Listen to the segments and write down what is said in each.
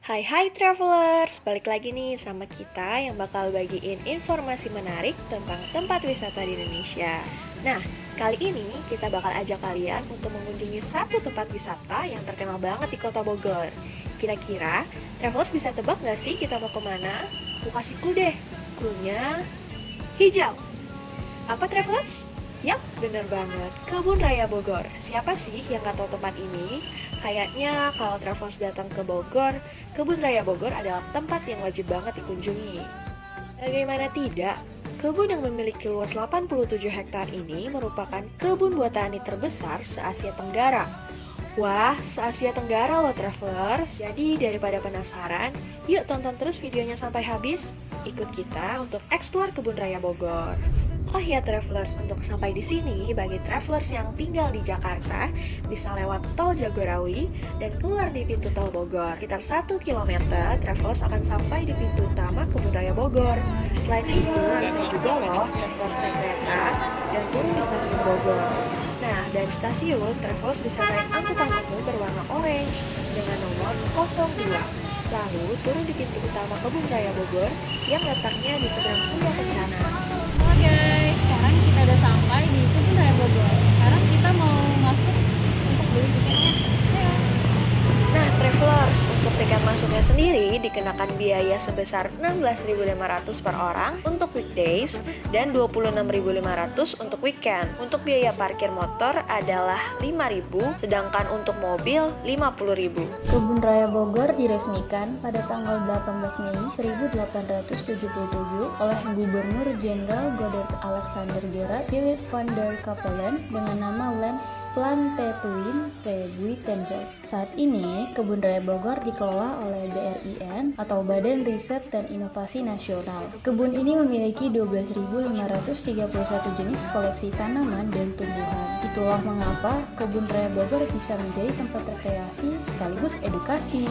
Hai travelers, balik lagi nih sama kita yang bakal bagiin informasi menarik tentang tempat wisata di Indonesia. Nah, kali ini kita bakal ajak kalian untuk mengunjungi satu tempat wisata yang terkenal banget di kota Bogor. Kira-kira, travelers bisa tebak nggak sih kita mau kemana? Aku kasih clue deh, clue-nya hijau. Apa travelers? Yap, bener banget. Kebun Raya Bogor. Siapa sih yang nggak tahu tempat ini? Kayaknya kalau travelers datang ke Bogor, Kebun Raya Bogor adalah tempat yang wajib banget dikunjungi. Bagaimana tidak? Kebun yang memiliki luas 87 hektar ini merupakan kebun buatan tani terbesar se-Asia Tenggara. Wah, se-Asia Tenggara loh travelers. Jadi daripada penasaran, yuk tonton terus videonya sampai habis. Ikut kita untuk explore Kebun Raya Bogor. Oh ya travelers, untuk sampai di sini, bagi travelers yang tinggal di Jakarta, bisa lewat tol Jagorawi dan keluar di pintu tol Bogor. Sekitar 1 km, travelers akan sampai di pintu utama Kebun Raya Bogor. Selain itu, bisa juga loh travelers naik kereta dan turun di stasiun Bogor. Nah, dari stasiun, travelers bisa naik angkutan umum berwarna orange dengan nomor 02. Lalu turun di pintu utama Kebun Raya Bogor yang letaknya di seberang Sumber Kencana. Halo guys, sekarang kita udah sampai di Kebun Raya Bogor. Sekarang kita mau masuk untuk beli tiketnya. Ayo. Nah, travelers, untuk tiket masuknya sendiri dikenakan biaya sebesar 16.500 per orang untuk weekdays dan 26.500 untuk weekend. Untuk biaya parkir motor adalah 5.000, sedangkan untuk mobil 50.000. Kebun Raya Bogor diresmikan pada tanggal 18 Mei 1877 oleh Gubernur Jenderal Godard Alexander Gerard Philip van der Capellen dengan nama Landsplantetuin te Buitenzoek. Saat ini, Kebun Raya Bogor dikelola oleh BRIN atau Badan Riset dan Inovasi Nasional. Kebun ini memiliki 12.531 jenis koleksi tanaman dan tumbuhan. Itulah mengapa Kebun Raya Bogor bisa menjadi tempat rekreasi sekaligus edukasi.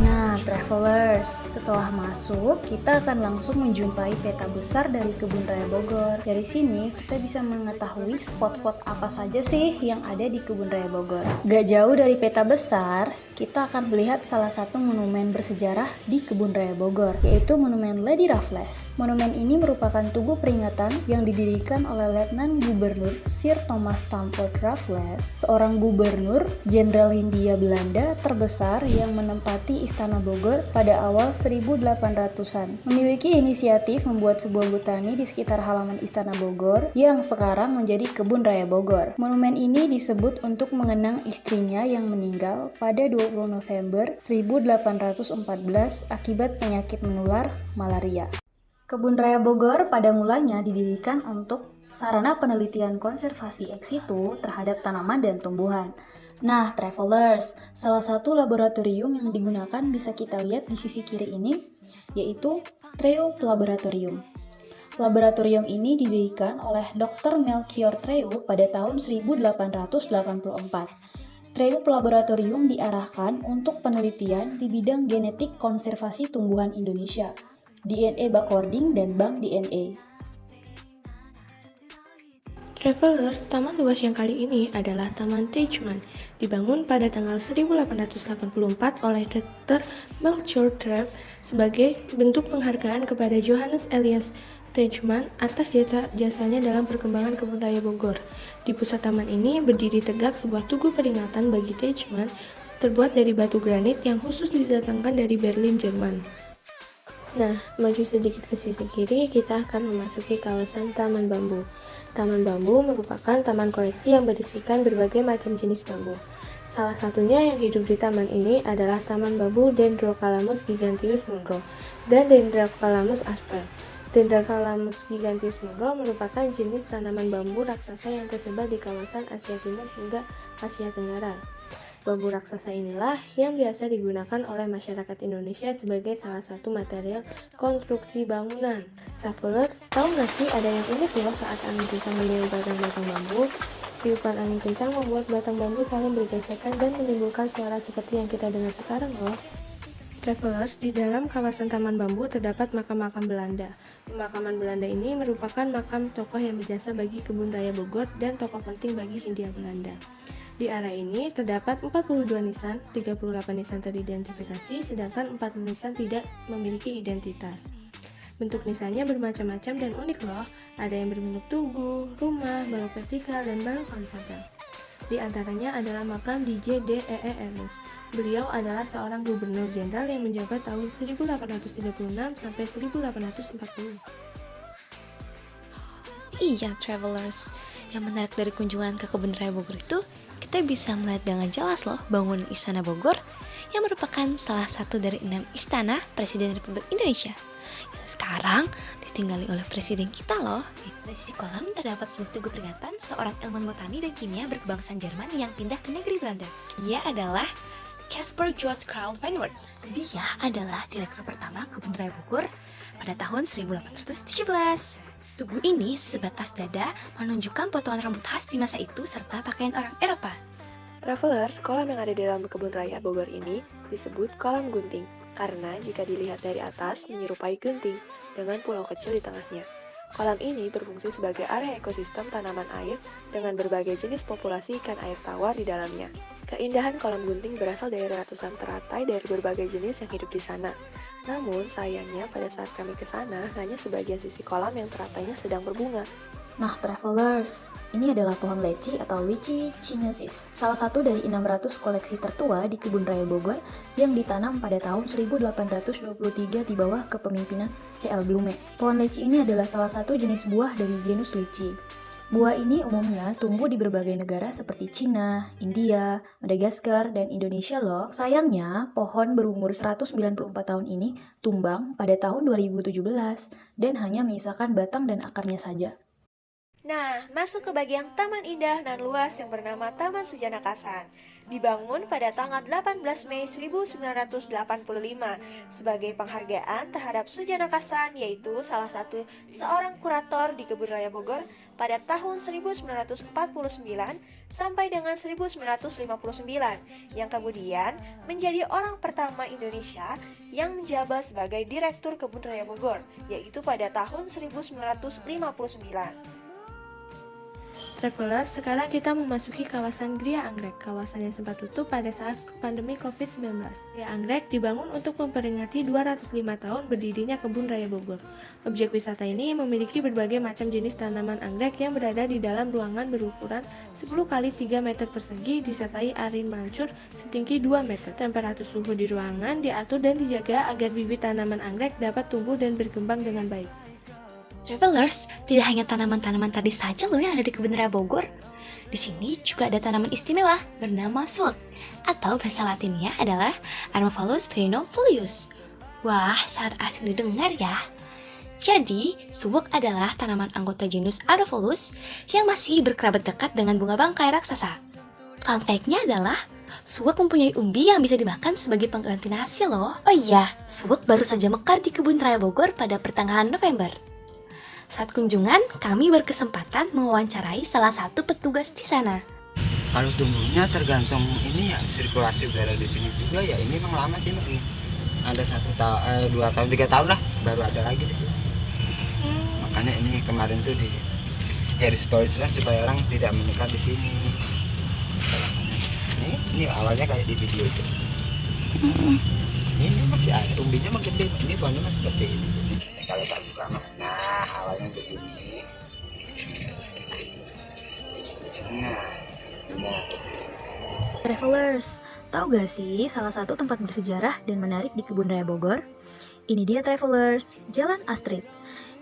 Nah, travelers, setelah masuk, kita akan langsung menjumpai peta besar dari Kebun Raya Bogor. Dari sini, kita bisa mengetahui spot-spot apa saja sih yang ada di Kebun Raya Bogor. Gak jauh dari peta besar, kita akan melihat salah satu monumen bersejarah di Kebun Raya Bogor, yaitu Monumen Lady Raffles. Monumen ini merupakan tugu peringatan yang didirikan oleh Letnan Gubernur Sir Thomas Stamford Raffles, seorang gubernur Jenderal Hindia Belanda terbesar yang menempati Istana Bogor pada awal 1800-an. Memiliki inisiatif membuat sebuah botani di sekitar halaman Istana Bogor yang sekarang menjadi Kebun Raya Bogor. Monumen ini disebut untuk mengenang istrinya yang meninggal pada 20 November 1814 akibat penyakit menular malaria. Kebun Raya Bogor pada mulanya didirikan untuk sarana penelitian konservasi ex situ terhadap tanaman dan tumbuhan. Nah, travelers, salah satu laboratorium yang digunakan bisa kita lihat di sisi kiri ini, yaitu Treup Laboratorium. Laboratorium ini didirikan oleh Dr. Melchior Treup pada tahun 1884. Treup Laboratorium diarahkan untuk penelitian di bidang genetik konservasi tumbuhan Indonesia, DNA Backwarding dan Bank DNA. Travelers, taman luas yang kali ini adalah Taman Teichmann, dibangun pada tanggal 1884 oleh Dr. Melchior Treup sebagai bentuk penghargaan kepada Johannes Elias Teichmann atas jasanya dalam perkembangan Kebun Raya Bogor. Di pusat taman ini berdiri tegak sebuah tugu peringatan bagi Teichmann terbuat dari batu granit yang khusus didatangkan dari Berlin, Jerman. Nah, maju sedikit ke sisi kiri, kita akan memasuki kawasan Taman Bambu. Taman Bambu merupakan taman koleksi yang berisikan berbagai macam jenis bambu. Salah satunya yang hidup di taman ini adalah Taman Bambu Dendrocalamus giganteus Munro dan Dendrocalamus asper. Dendrocalamus giganteus Munro merupakan jenis tanaman bambu raksasa yang tersebar di kawasan Asia Timur hingga Asia Tenggara. Bambu raksasa inilah yang biasa digunakan oleh masyarakat Indonesia sebagai salah satu material konstruksi bangunan. Travelers, tahu nggak sih ada yang unik loh saat angin kencang menyebabkan batang bambu? Tiupan angin kencang membuat batang bambu saling bergesekan dan menimbulkan suara seperti yang kita dengar sekarang loh. Travelers, di dalam kawasan Taman Bambu terdapat makam-makam Belanda. Pemakaman Belanda ini merupakan makam tokoh yang berjasa bagi Kebun Raya Bogor dan tokoh penting bagi Hindia Belanda. Di area ini terdapat 42 nisan, 38 nisan teridentifikasi, sedangkan 4 nisan tidak memiliki identitas. Bentuk nisannya bermacam-macam dan unik loh, ada yang berbentuk tugu, rumah, balok vertikal, dan balok horizontal. Di antaranya adalah makam DJ D.E.E. Ernest. Beliau adalah seorang gubernur jenderal yang menjabat tahun 1836 sampai 1840. Iya, travelers. Yang menarik dari kunjungan ke Kebun Raya Bogor itu, kita bisa melihat dengan jelas loh bangunan Istana Bogor yang merupakan salah satu dari 6 istana Presiden Republik Indonesia yang sekarang ditinggali oleh Presiden kita loh. Di sisi kolam terdapat sebuah tugu peringatan seorang ilmuwan botani dan kimia berkebangsaan Jerman yang pindah ke negeri Belanda. Dia adalah Caspar George Karl Weinert. Dia adalah direktur pertama Kebun Raya Bogor pada tahun 1817. Tugu ini sebatas dada menunjukkan potongan rambut khas di masa itu serta pakaian orang Eropa. Travelers, kolam yang ada di dalam Kebun Raya Bogor ini disebut kolam gunting karena jika dilihat dari atas menyerupai gunting dengan pulau kecil di tengahnya. Kolam ini berfungsi sebagai area ekosistem tanaman air dengan berbagai jenis populasi ikan air tawar di dalamnya. Keindahan kolam gunting berasal dari ratusan teratai dari berbagai jenis yang hidup di sana. Namun, sayangnya pada saat kami ke sana, hanya sebagian sisi kolam yang teratainya sedang berbunga. Nah, travelers, ini adalah pohon leci atau Lychee chinensis, salah satu dari 600 koleksi tertua di Kebun Raya Bogor yang ditanam pada tahun 1823 di bawah kepemimpinan C.L. Blume. Pohon leci ini adalah salah satu jenis buah dari genus Lychee. Buah ini umumnya tumbuh di berbagai negara seperti Cina, India, Madagaskar, dan Indonesia loh. Sayangnya, pohon berumur 194 tahun ini tumbang pada tahun 2017 dan hanya menyisakan batang dan akarnya saja. Nah, masuk ke bagian taman indah dan luas yang bernama Taman Sujanakasan. Dibangun pada tanggal 18 Mei 1985 sebagai penghargaan terhadap Sujanakasan, yaitu salah satu seorang kurator di Kebun Raya Bogor pada tahun 1949 sampai dengan 1959 yang kemudian menjadi orang pertama Indonesia yang menjabat sebagai Direktur Kebun Raya Bogor, yaitu pada tahun 1959. Travelers, sekarang kita memasuki kawasan Gria Anggrek, kawasan yang sempat tutup pada saat pandemi COVID-19. Gria Anggrek dibangun untuk memperingati 205 tahun berdirinya Kebun Raya Bogor. Objek wisata ini memiliki berbagai macam jenis tanaman anggrek yang berada di dalam ruangan berukuran 10 x 3 meter persegi disertai air mancur setinggi 2 meter. Temperatur suhu di ruangan diatur dan dijaga agar bibit tanaman anggrek dapat tumbuh dan berkembang dengan baik. Travelers, tidak hanya tanaman-tanaman tadi saja loh yang ada di Kebun Raya Bogor. Di sini juga ada tanaman istimewa bernama sulk, atau bahasa latinnya adalah Armophallus phainofolius. Wah, sangat asing didengar ya. Jadi, sulk adalah tanaman anggota genus Armophallus yang masih berkerabat dekat dengan bunga bangkai raksasa. Fun fact-nya adalah sulk mempunyai umbi yang bisa dimakan sebagai pengganti nasi loh. Oh iya, sulk baru saja mekar di Kebun Raya Bogor pada pertengahan November. Saat kunjungan, kami berkesempatan mewawancarai salah satu petugas di sana. Kalau tumbuhnya tergantung ini ya, sirkulasi udara di sini juga ya, ini memang lama sih Mbak. Ada 2 tahun 3 tahun lah baru ada lagi di sini. Makanya ini kemarin tuh di garis bawah supaya orang tidak mendekat di sini. Ini awalnya kayak di video itu. Ini masih ada, umbinya makin gede, ini pohonnya masih seperti ini. Kalau tak buka, nah awalnya begini. Nah. Travelers, tahu gak sih salah satu tempat bersejarah dan menarik di Kebun Raya Bogor? Ini dia Travelers, Jalan Astrid.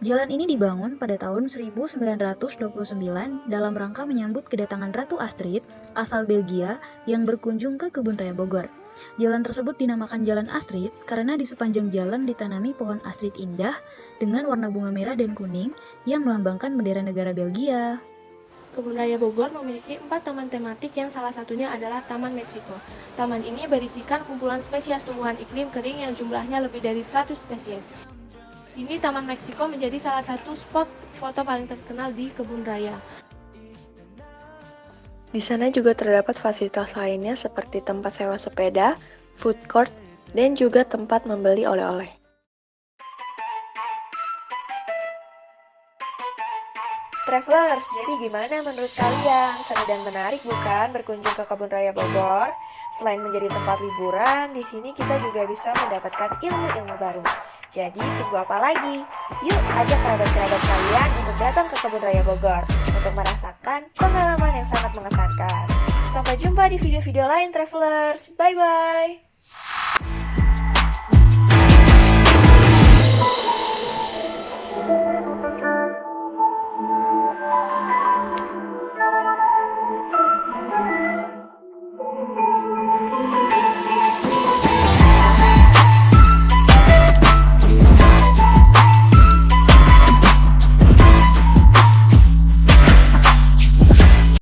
Jalan ini dibangun pada tahun 1929 dalam rangka menyambut kedatangan Ratu Astrid asal Belgia yang berkunjung ke Kebun Raya Bogor. Jalan tersebut dinamakan Jalan Astrid karena di sepanjang jalan ditanami pohon astrid indah dengan warna bunga merah dan kuning yang melambangkan bendera negara Belgia. Kebun Raya Bogor memiliki 4 taman tematik yang salah satunya adalah Taman Meksiko. Taman ini berisikan kumpulan spesies tumbuhan iklim kering yang jumlahnya lebih dari 100 spesies. Ini Taman Meksiko menjadi salah satu spot foto paling terkenal di Kebun Raya. Di sana juga terdapat fasilitas lainnya seperti tempat sewa sepeda, food court, dan juga tempat membeli oleh-oleh. Travelers, jadi gimana menurut kalian? Seru dan menarik bukan berkunjung ke Kebun Raya Bogor? Selain menjadi tempat liburan, di sini kita juga bisa mendapatkan ilmu-ilmu baru. Jadi tunggu apa lagi? Yuk ajak kerabat-kerabat kalian untuk datang ke Kebun Raya Bogor untuk merasakan pengalaman yang sangat mengesankan. Sampai jumpa di video-video lain Travelers. Bye-bye.